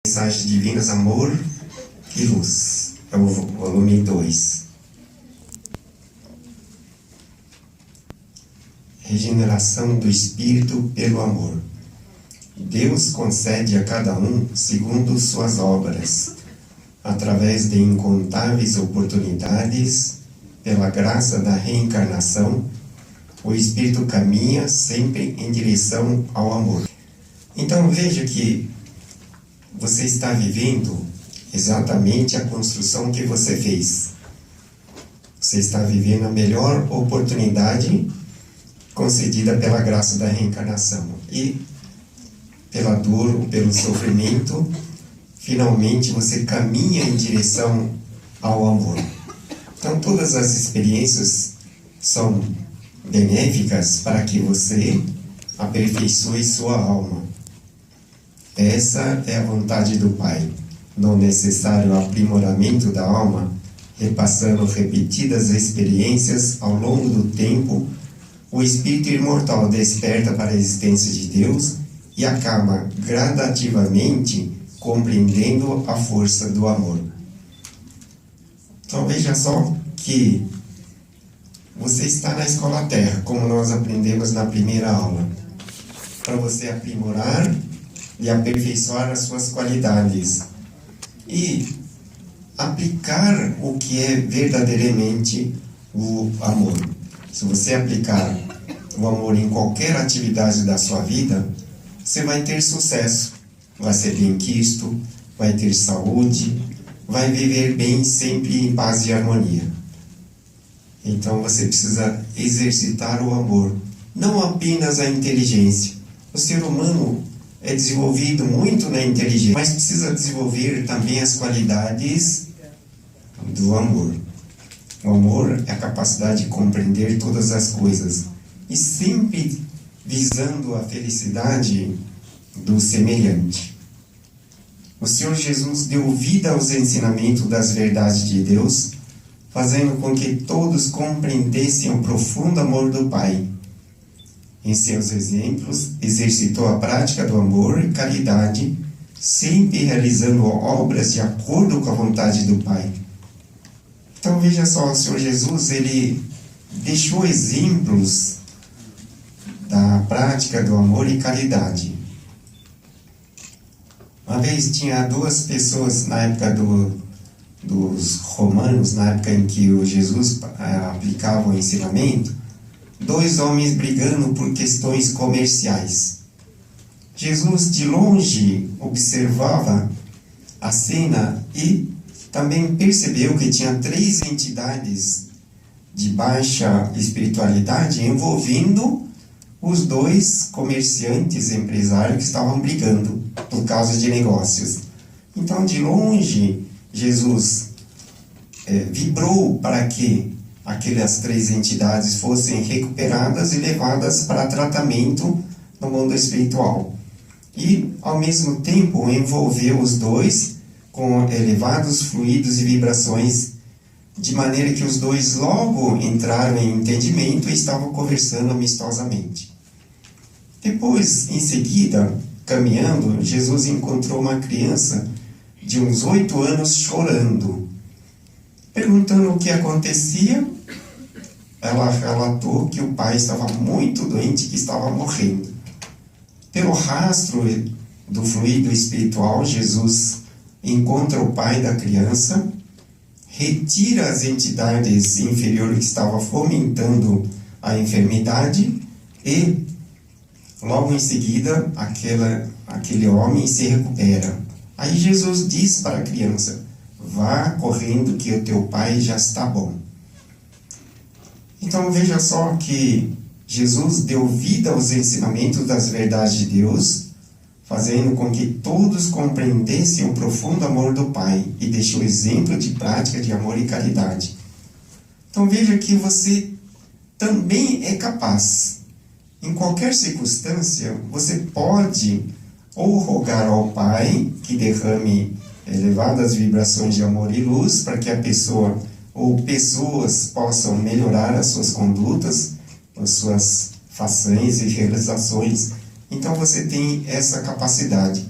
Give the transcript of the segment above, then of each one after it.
Mensagens Divinas, Amor e Luz. É o volume 2. Regeneração do Espírito pelo amor. Deus concede a cada um segundo suas obras, através de incontáveis oportunidades, pela graça da reencarnação, o Espírito caminha sempre em direção ao amor. Então veja que você está vivendo exatamente a construção que você fez. Você está vivendo a melhor oportunidade concedida pela graça da reencarnação. E pela dor ou pelo sofrimento, finalmente você caminha em direção ao amor. Então todas as experiências são benéficas para que você aperfeiçoe sua alma. Essa é a vontade do Pai, no necessário aprimoramento da alma, repassando repetidas experiências ao longo do tempo, o espírito imortal desperta para a existência de Deus e acaba gradativamente compreendendo a força do amor. Então veja só que você está na escola Terra, como nós aprendemos na primeira aula, para você aprimorar e aperfeiçoar as suas qualidades e aplicar o que é verdadeiramente o amor. Se você aplicar o amor em qualquer atividade da sua vida, você vai ter sucesso, vai ser bem-quisto, vai ter saúde, vai viver bem sempre em paz e harmonia. Então você precisa exercitar o amor, não apenas a inteligência. O ser humano é desenvolvido muito na inteligência, mas precisa desenvolver também as qualidades do amor. O amor é a capacidade de compreender todas as coisas e sempre visando a felicidade do semelhante. O Senhor Jesus deu vida aos ensinamentos das verdades de Deus, fazendo com que todos compreendessem o profundo amor do Pai. Em seus exemplos, exercitou a prática do amor e caridade, sempre realizando obras de acordo com a vontade do Pai. Então veja só, o Senhor Jesus, ele deixou exemplos da prática do amor e caridade. Uma vez tinha duas pessoas na época dos romanos, na época em que o Jesus aplicava o ensinamento, dois homens brigando por questões comerciais. Jesus de longe observava a cena e também percebeu que tinha três entidades de baixa espiritualidade envolvendo os dois comerciantes, empresários que estavam brigando por causa de negócios. Então, de longe, Jesus vibrou para que aquelas três entidades fossem recuperadas e levadas para tratamento no mundo espiritual. E, ao mesmo tempo, envolveu os dois com elevados fluidos e vibrações, de maneira que os dois logo entraram em entendimento e estavam conversando amistosamente. Depois, em seguida, caminhando, Jesus encontrou uma criança de uns 8 anos chorando. Perguntando o que acontecia, ela relatou que o pai estava muito doente, que estava morrendo. Pelo rastro do fluido espiritual, Jesus encontra o pai da criança, retira as entidades inferiores que estavam fomentando a enfermidade e, logo em seguida, aquele homem se recupera. Aí Jesus diz para a criança: vá correndo que o teu pai já está bom. Então veja só que Jesus deu vida aos ensinamentos das verdades de Deus, fazendo com que todos compreendessem o profundo amor do Pai e deixou exemplo de prática de amor e caridade. Então veja que você também é capaz. Em qualquer circunstância, você pode ou rogar ao Pai que derrame elevadas vibrações de amor e luz para que a pessoa ou pessoas possam melhorar as suas condutas, as suas façanhas e realizações. Então você tem essa capacidade.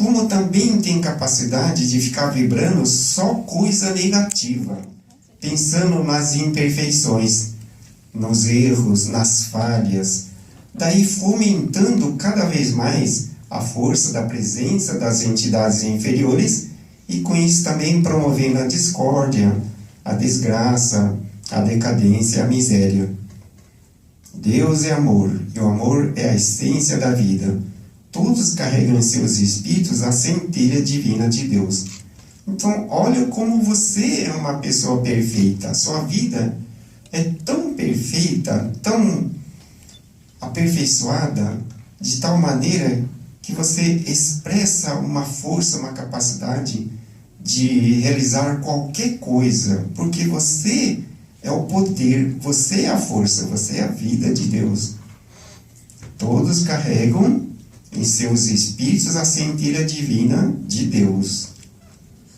como também tem capacidade de ficar vibrando só coisa negativa, pensando nas imperfeições, nos erros, nas falhas, daí fomentando cada vez mais a força da presença das entidades inferiores e com isso também promovendo a discórdia, a desgraça, a decadência, a miséria. Deus é amor, e o amor é a essência da vida. Todos carregam em seus espíritos a centelha divina de Deus. Então, olha como você é uma pessoa perfeita. A sua vida é tão perfeita, tão aperfeiçoada, de tal maneira que você expressa uma força, uma capacidade de realizar qualquer coisa, porque você é o poder, você é a força, você é a vida de Deus. Todos carregam em seus espíritos a centelha divina de Deus.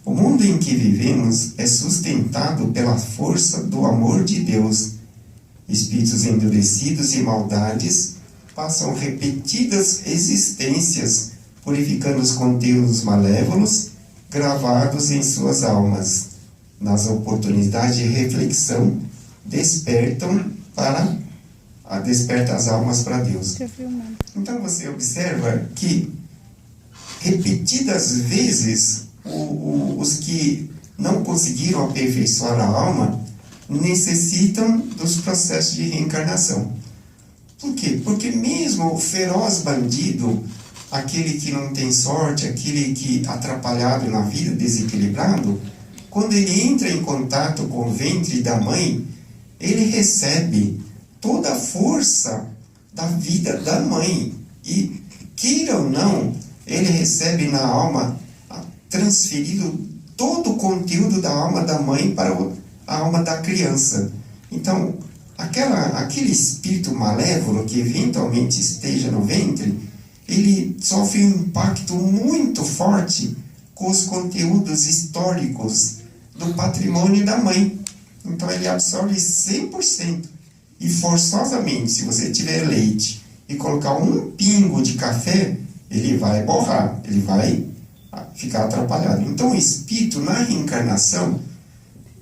O mundo em que vivemos é sustentado pela força do amor de Deus. Espíritos endurecidos e maldades passam repetidas existências, purificando os conteúdos malévolos gravados em suas almas. Nas oportunidades de reflexão, desperta as almas para Deus. Então você observa que repetidas vezes os que não conseguiram aperfeiçoar a alma necessitam dos processos de reencarnação. Por quê? Porque mesmo o feroz bandido, aquele que não tem sorte, aquele que atrapalhado na vida, desequilibrado, quando ele entra em contato com o ventre da mãe, ele recebe toda a força da vida da mãe. E, queira ou não, ele recebe na alma, transferido todo o conteúdo da alma da mãe para a alma da criança. Então, aquele espírito malévolo que eventualmente esteja no ventre, ele sofre um impacto muito forte com os conteúdos históricos do patrimônio da mãe. Então ele absorve 100%. E forçosamente, se você tiver leite e colocar um pingo de café, ele vai borrar, ele vai ficar atrapalhado. Então o espírito na reencarnação,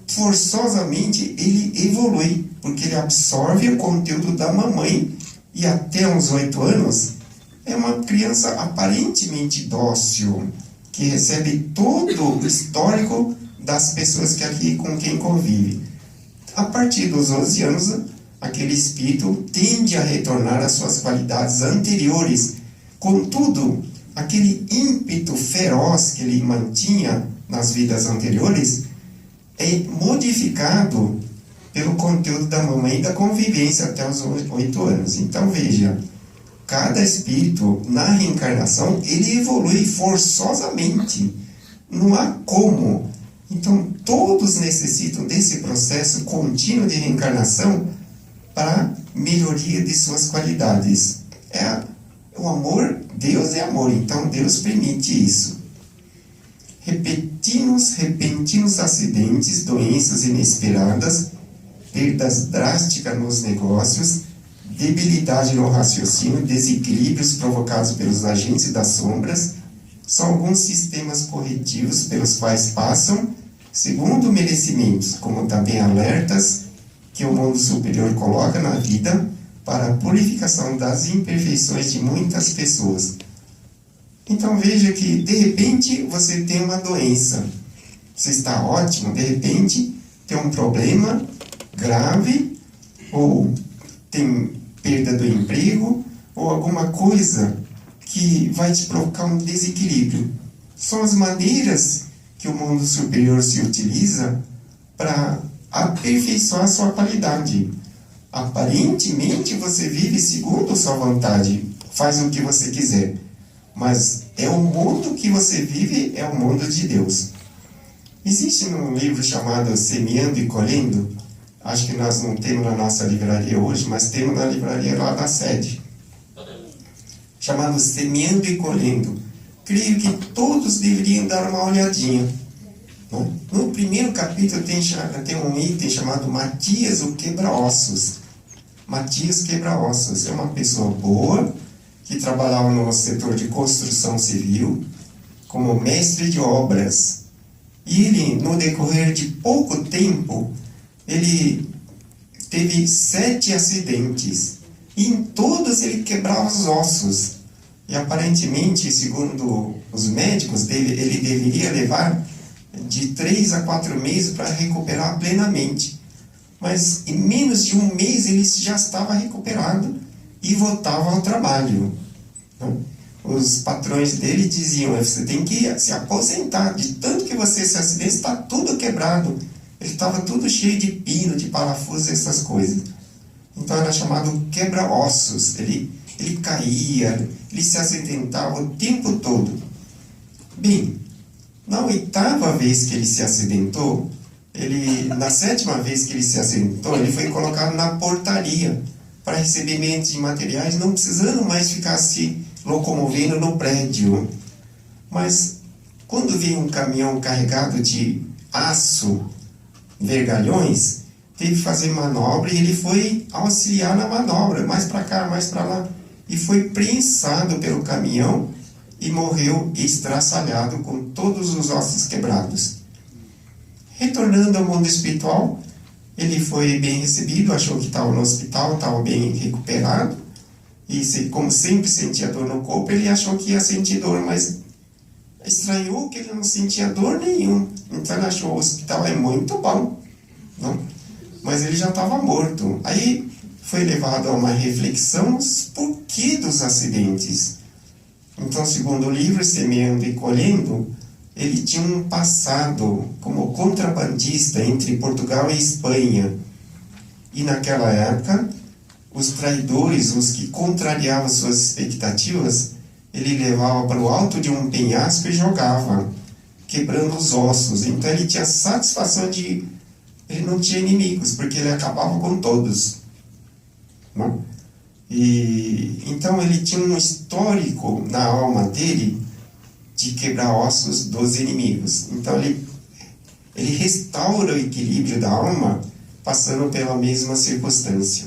forçosamente ele evolui, porque ele absorve o conteúdo da mamãe e até uns 8 anos é uma criança aparentemente dócil, que recebe todo o histórico das pessoas com quem convive. A partir dos 11 anos, aquele espírito tende a retornar às suas qualidades anteriores. Contudo, aquele ímpeto feroz que ele mantinha nas vidas anteriores é modificado pelo conteúdo da mamãe e da convivência até os 8 anos. Então veja, cada espírito na reencarnação ele evolui forçosamente, não há como. Então todos necessitam desse processo contínuo de reencarnação para melhoria de suas qualidades. O amor, Deus é amor, então Deus permite isso. Repentinos acidentes, doenças inesperadas, perdas drásticas nos negócios, debilidade no raciocínio, desequilíbrios provocados pelos agentes das sombras, são alguns sistemas corretivos pelos quais passam, segundo merecimentos, como também alertas que o mundo superior coloca na vida para a purificação das imperfeições de muitas pessoas. Então veja que de repente você tem uma doença, você está ótimo, de repente tem um problema grave, ou tem perda do emprego, ou alguma coisa que vai te provocar um desequilíbrio. São as maneiras que o mundo superior se utiliza para aperfeiçoar a sua qualidade. Aparentemente você vive segundo sua vontade, faz o que você quiser, mas é o mundo que você vive, é o mundo de Deus. Existe um livro chamado Semeando e Colhendo, acho que nós não temos na nossa livraria hoje, mas temos na livraria lá da sede, chamado Semeando e Colhendo. Creio que todos deveriam dar uma olhadinha. No primeiro capítulo tem um item chamado Matias o Quebra-Ossos. Matias Quebra-Ossos é uma pessoa boa, que trabalhava no setor de construção civil, como mestre de obras. E ele, no decorrer de pouco tempo, ele teve 7 acidentes. E em todos ele quebrava os ossos. E aparentemente, segundo os médicos, ele deveria levar de 3 a 4 meses para recuperar plenamente. Mas em menos de um mês ele já estava recuperado e voltava ao trabalho. Os patrões dele diziam: você tem que se aposentar, de tanto que você se acidenta, está tudo quebrado. Ele estava tudo cheio de pino, de parafuso, essas coisas. Então era chamado quebra-ossos. Ele caía, ele se acidentava o tempo todo. Bem, na 8ª vez que ele se acidentou, na 7ª vez que ele se acidentou, ele foi colocado na portaria para recebimento de materiais, não precisando mais ficar se locomovendo no prédio. Mas quando veio um caminhão carregado de aço, vergalhões, teve que fazer manobra e ele foi auxiliar na manobra, mais para cá, mais para lá, e foi prensado pelo caminhão e morreu estraçalhado com todos os ossos quebrados. Retornando ao mundo espiritual, ele foi bem recebido, achou que estava no hospital, estava bem recuperado, e como sempre sentia dor no corpo, ele achou que ia sentir dor, mas estranhou que ele não sentia dor nenhuma. Então ele achou: o hospital é muito bom, não? Mas ele já estava morto. Aí foi levado a uma reflexão por que dos acidentes. Então, segundo o livro Semeando e Colhendo, ele tinha um passado como contrabandista entre Portugal e Espanha. E naquela época, os traidores, os que contrariavam suas expectativas, ele levava para o alto de um penhasco e jogava, quebrando os ossos. Então ele tinha satisfação de... ele não tinha inimigos, porque ele acabava com todos. Não? E então ele tinha um histórico na alma dele de quebrar ossos dos inimigos. Então ele restaura o equilíbrio da alma passando pela mesma circunstância.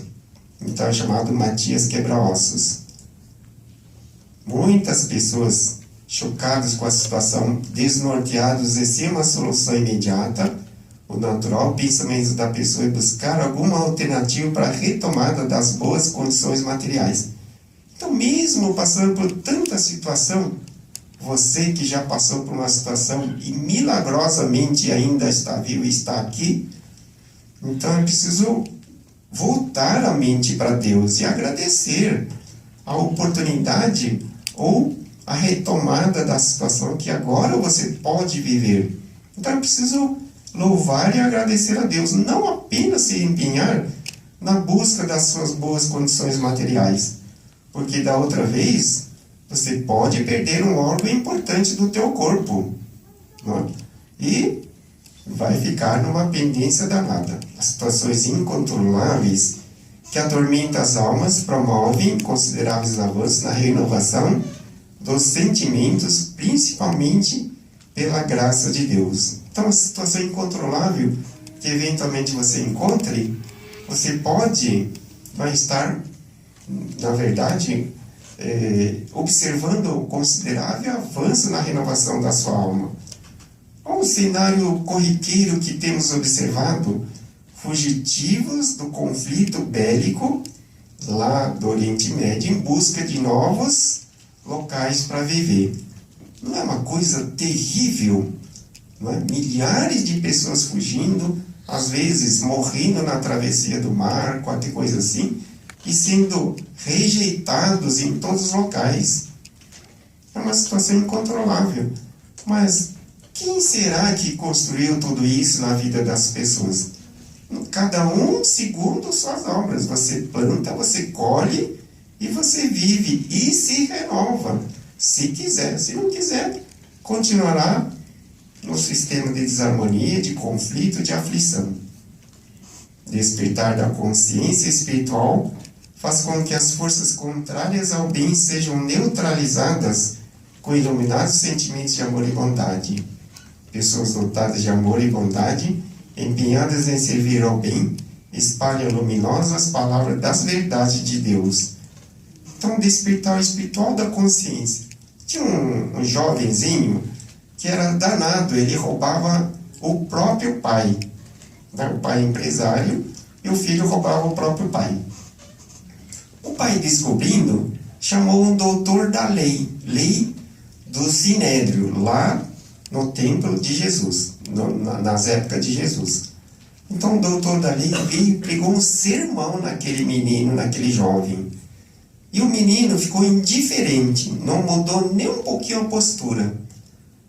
Então é chamado Matias Quebra-Ossos. Muitas pessoas chocadas com a situação, desnorteados e sem uma solução imediata, o natural pensamento da pessoa é buscar alguma alternativa para a retomada das boas condições materiais. Então, mesmo passando por tanta situação, você que já passou por uma situação e milagrosamente ainda está vivo e está aqui, então é preciso voltar a mente para Deus e agradecer a oportunidade ou a retomada da situação que agora você pode viver. Então é preciso louvar e agradecer a Deus, não apenas se empenhar na busca das suas boas condições materiais, porque da outra vez você pode perder um órgão importante do teu corpo, não é? E vai ficar numa pendência danada. As situações incontroláveis que atormentam as almas promovem consideráveis avanços na renovação dos sentimentos, principalmente pela graça de Deus. Então, a situação incontrolável que eventualmente você encontre, você vai estar, na verdade, observando o considerável avanço na renovação da sua alma. Um cenário corriqueiro que temos observado, fugitivos do conflito bélico lá do Oriente Médio em busca de novos locais para viver. Não é uma coisa terrível? Não é? Milhares de pessoas fugindo, às vezes morrendo na travessia do mar, qualquer coisa assim, e sendo rejeitados em todos os locais. É uma situação incontrolável. Mas quem será que construiu tudo isso na vida das pessoas? Cada um segundo suas obras. Você planta, você colhe e você vive e se renova. Se quiser, se não quiser, continuará no sistema de desarmonia, de conflito, de aflição. Despertar da consciência espiritual faz com que as forças contrárias ao bem sejam neutralizadas com iluminados sentimentos de amor e bondade. Pessoas dotadas de amor e bondade, empenhadas em servir ao bem, espalham luminosas palavras das verdades de Deus. Então, despertar espiritual da consciência Tinha um jovenzinho que era danado, ele roubava o próprio pai. Né? O pai empresário e o filho roubava o próprio pai. O pai, descobrindo, chamou um doutor da lei do Sinédrio, lá no templo de Jesus, nas épocas de Jesus. Então o doutor da lei veio e pregou um sermão naquele menino, naquele jovem. E o menino ficou indiferente, não mudou nem um pouquinho a postura.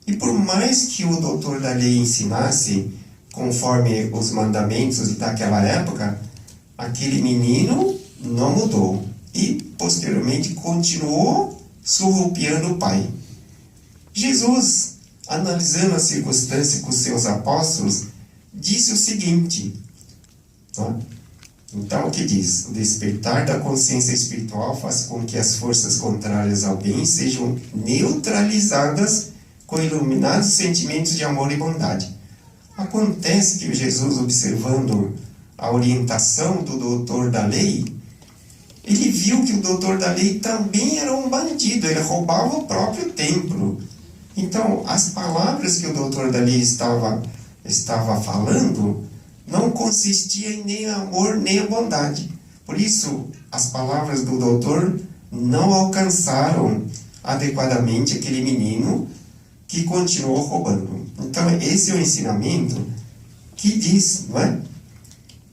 E por mais que o doutor da lei ensinasse, conforme os mandamentos daquela época, aquele menino não mudou. E, posteriormente, continuou surrupiando o pai. Jesus, analisando a circunstância com seus apóstolos, disse o seguinte. Então, o que diz? O despertar da consciência espiritual faz com que as forças contrárias ao bem sejam neutralizadas com iluminados sentimentos de amor e bondade. Acontece que Jesus, observando a orientação do doutor da lei, ele viu que o doutor da lei também era um bandido, ele roubava o próprio templo. Então, as palavras que o doutor da lei estava falando não consistiam em nem amor nem a bondade. Por isso, as palavras do doutor não alcançaram adequadamente aquele menino que continuou roubando. Então, esse é o ensinamento que diz, não é?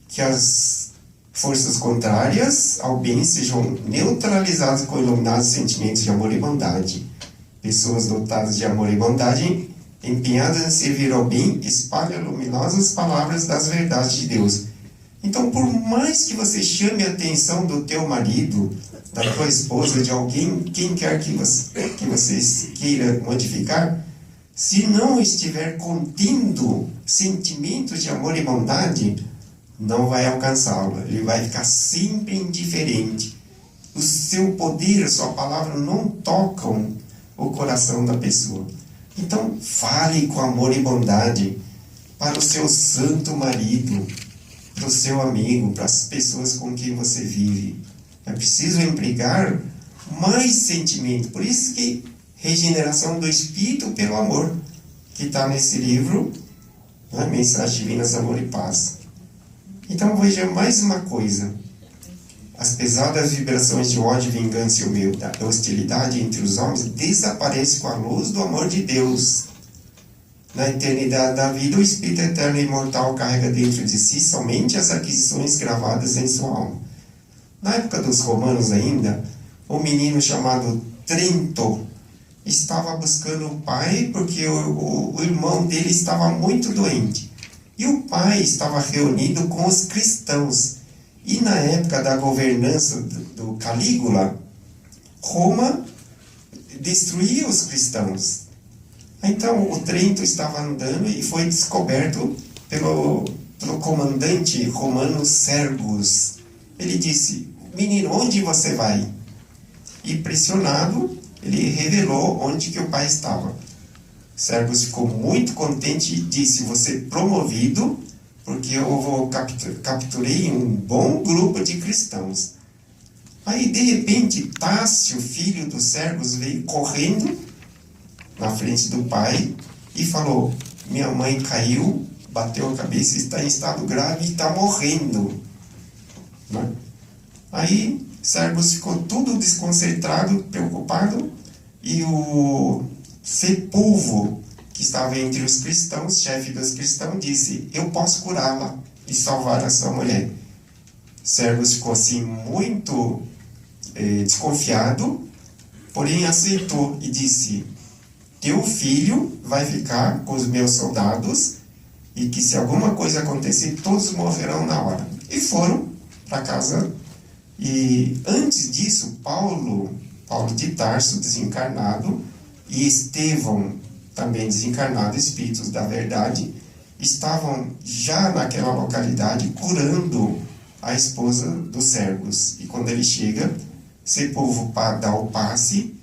Que as forças contrárias ao bem sejam neutralizadas com iluminados sentimentos de amor e bondade. Pessoas dotadas de amor e bondade, empenhadas em servir ao bem, espalham luminosas palavras das verdades de Deus. Então, por mais que você chame a atenção do teu marido, da tua esposa, de alguém, quem quer que você queira modificar, se não estiver contendo sentimentos de amor e bondade, não vai alcançá-lo. Ele vai ficar sempre indiferente. O seu poder, a sua palavra não tocam o coração da pessoa. Então, fale com amor e bondade para o seu santo marido, para o seu amigo, para as pessoas com quem você vive. É preciso empregar mais sentimento. Por isso que regeneração do Espírito pelo amor, que está nesse livro, né? Mensagens Divinas, Amor e Paz. Então veja mais uma coisa. As pesadas vibrações de ódio, vingança e da hostilidade entre os homens desaparecem com a luz do amor de Deus. Na eternidade da vida, o Espírito Eterno e Imortal carrega dentro de si somente as aquisições gravadas em sua alma. Na época dos romanos ainda, um menino chamado Trento estava buscando o pai porque o irmão dele estava muito doente. E o pai estava reunido com os cristãos. E na época da governança do Calígula, Roma destruía os cristãos. Então o Trento estava andando e foi descoberto pelo comandante romano Sergus. Ele disse: menino, onde você vai? E pressionado, ele revelou onde que o pai estava. Sergus ficou muito contente e disse: você é promovido, porque eu capturei um bom grupo de cristãos. Aí, de repente, Tássio, filho do Sergus, veio correndo na frente do pai e falou: minha mãe caiu, bateu a cabeça, está em estado grave e está morrendo. Né? Aí, Sergus ficou tudo desconcertado, preocupado, e o Sepúlveo, que estava entre os cristãos, chefe dos cristãos, disse: eu posso curá-la e salvar a sua mulher. Sergus ficou assim muito desconfiado, porém aceitou e disse: teu filho vai ficar com os meus soldados e que se alguma coisa acontecer, todos morrerão na hora. E foram para casa. E antes disso, Paulo de Tarso, desencarnado, e Estevão, também desencarnado, espíritos da verdade, estavam já naquela localidade curando a esposa do Sergus. E quando ele chega, Sepúlveo dá o passe,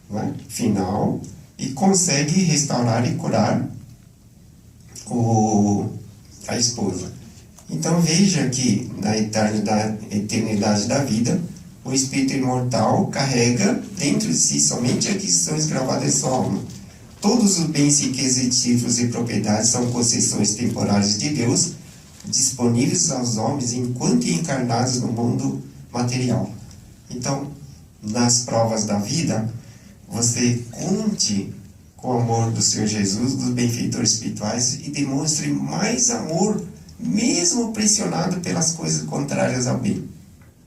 né, final, e consegue restaurar e curar a esposa. Então veja que na eternidade da vida, o espírito imortal carrega dentro de si somente aquisições gravadas em sua alma. Todos os bens requisitivos e propriedades são concessões temporárias de Deus, disponíveis aos homens enquanto encarnados no mundo material. Então, nas provas da vida, você conte com o amor do Senhor Jesus, dos benfeitores espirituais, e demonstre mais amor, mesmo pressionado pelas coisas contrárias ao bem.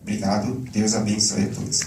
Obrigado, Deus abençoe a todos.